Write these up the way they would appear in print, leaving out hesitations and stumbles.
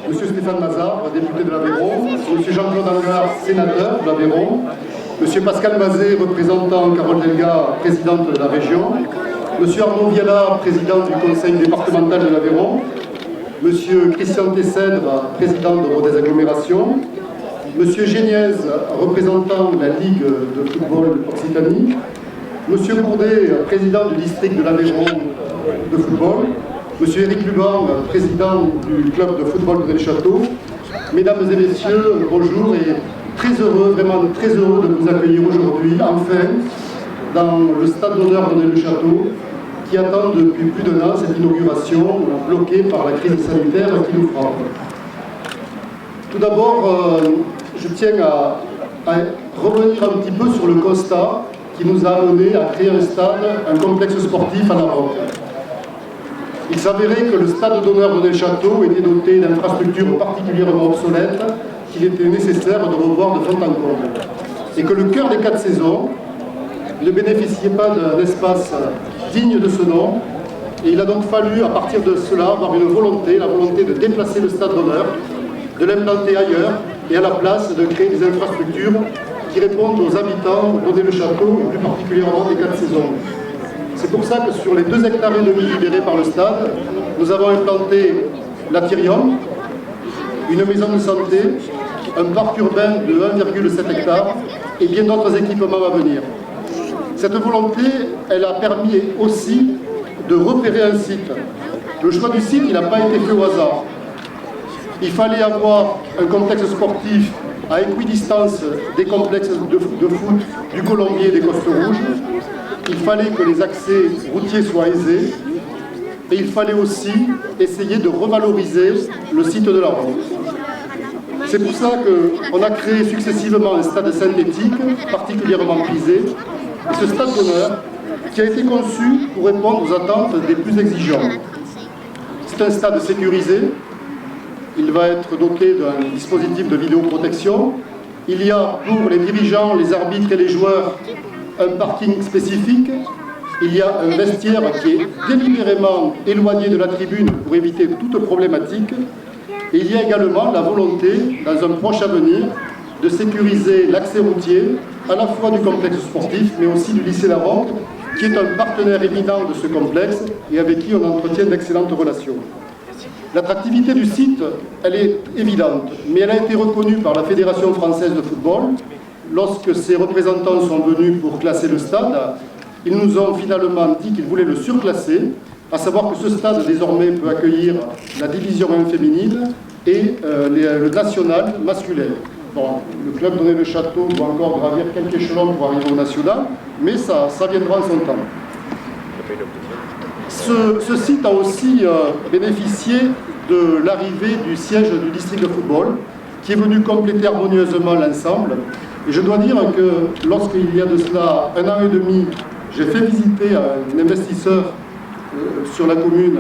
Monsieur Stéphane Mazard, député de l'Aveyron, Monsieur Jean-Claude Angard, sénateur de l'Aveyron, Monsieur Pascal Mazet, représentant Carole Delga, présidente de la région, Monsieur Arnaud Viala, président du conseil départemental de l'Aveyron, Monsieur Christian Tessèdre, président de Rodez Agglomération, Monsieur Géniez, représentant de la Ligue de football Occitanie, Monsieur Bourdet, président du district de l'Aveyron de football, Monsieur Éric Luban, président du club de football de Nez-le-Château. Mesdames et messieurs, bonjour et très heureux, vraiment très heureux de vous accueillir aujourd'hui, enfin, dans le stade d'honneur de Nez-le-Château, qui attend depuis plus d'un an cette inauguration bloquée par la crise sanitaire qui nous frappe. Tout d'abord, je tiens à revenir un petit peu sur le constat qui nous a amené à créer un stade, un complexe sportif à la Roque. Il s'avérait que le stade d'honneur de Nez-le-Château était doté d'infrastructures particulièrement obsolètes qu'il était nécessaire de revoir de fond en comble. Et que le cœur des 4 saisons ne bénéficiait pas d'un espace digne de ce nom. Et il a donc fallu, à partir de cela, avoir une volonté, la volonté de déplacer le stade d'honneur, de l'implanter ailleurs, et à la place de créer des infrastructures qui répondent aux habitants de Nez-le-Château, et plus particulièrement des 4 saisons. C'est pour ça que sur les 2,5 hectares libérés par le stade, nous avons implanté l'Athirium, une maison de santé, un parc urbain de 1,7 hectare et bien d'autres équipements à venir. Cette volonté, elle a permis aussi de repérer un site. Le choix du site, il n'a pas été fait au hasard. Il fallait avoir un complexe sportif à équidistance des complexes de foot du Colombier et des Costes Rouges. Il fallait que les accès routiers soient aisés et il fallait aussi essayer de revaloriser le site de la Roque. C'est pour ça qu'on a créé successivement un stade synthétique particulièrement prisé. Et ce stade d'honneur qui a été conçu pour répondre aux attentes des plus exigeants. C'est un stade sécurisé. Il va être doté d'un dispositif de vidéoprotection. Il y a pour les dirigeants, les arbitres et les joueurs un parking spécifique. Il y a un vestiaire qui est délibérément éloigné de la tribune pour éviter toute problématique. Et il y a également la volonté, dans un proche avenir, de sécuriser l'accès routier à la fois du complexe sportif, mais aussi du lycée La Roque, qui est un partenaire éminent de ce complexe et avec qui on entretient d'excellentes relations. L'attractivité du site, elle est évidente, mais elle a été reconnue par la Fédération française de football. Lorsque ses représentants sont venus pour classer le stade, ils nous ont finalement dit qu'ils voulaient le surclasser, à savoir que ce stade désormais peut accueillir la division 1 féminine et le national masculin. Bon, le club de Nez-le-Château doit encore gravir quelques échelons pour arriver au national, mais ça viendra en son temps. Ce site a aussi bénéficié de l'arrivée du siège du district de football, qui est venu compléter harmonieusement l'ensemble. Et je dois dire que lorsqu'il y a de cela 1 an et demi, j'ai fait visiter à un investisseur sur la commune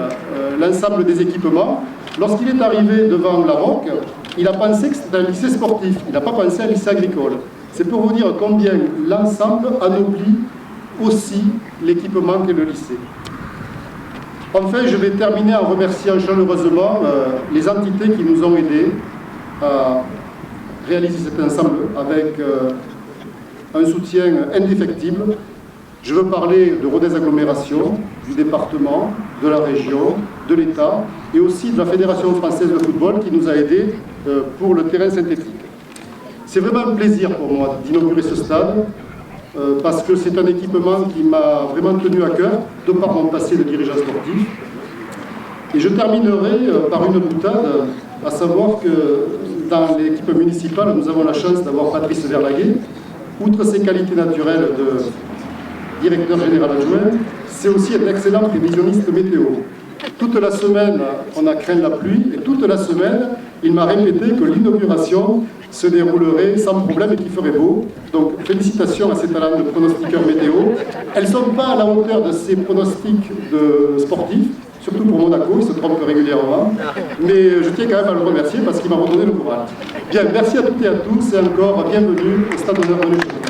l'ensemble des équipements. Lorsqu'il est arrivé devant la Roque, il a pensé que c'était un lycée sportif, il n'a pas pensé à un lycée agricole. C'est pour vous dire combien l'ensemble anoblit aussi l'équipement qu'est le lycée. Enfin, je vais terminer en remerciant chaleureusement les entités qui nous ont aidés à réaliser cet ensemble avec un soutien indéfectible. Je veux parler de Rodez Agglomération, du département, de la région, de l'État et aussi de la Fédération française de football qui nous a aidés pour le terrain synthétique. C'est vraiment un plaisir pour moi d'inaugurer ce stade parce que c'est un équipement qui m'a vraiment tenu à cœur de par mon passé de dirigeant sportif. Et je terminerai par une boutade, à savoir que dans l'équipe municipale, nous avons la chance d'avoir Patrice Verlaguet. Outre ses qualités naturelles de directeur général adjoint, c'est aussi un excellent prévisionniste météo. Toute la semaine, on a craint la pluie, et toute la semaine, il m'a répété que l'inauguration se déroulerait sans problème et qu'il ferait beau. Donc, félicitations à ces talents de pronostiqueurs météo. Elles ne sont pas à la hauteur de ces pronostics de sportifs, surtout pour Monaco, il se trompe régulièrement. Mais je tiens quand même à le remercier parce qu'il m'a redonné le courage. Bien, merci à toutes et à tous, et encore bienvenue au Stade d'honneur de Nez-le-Château.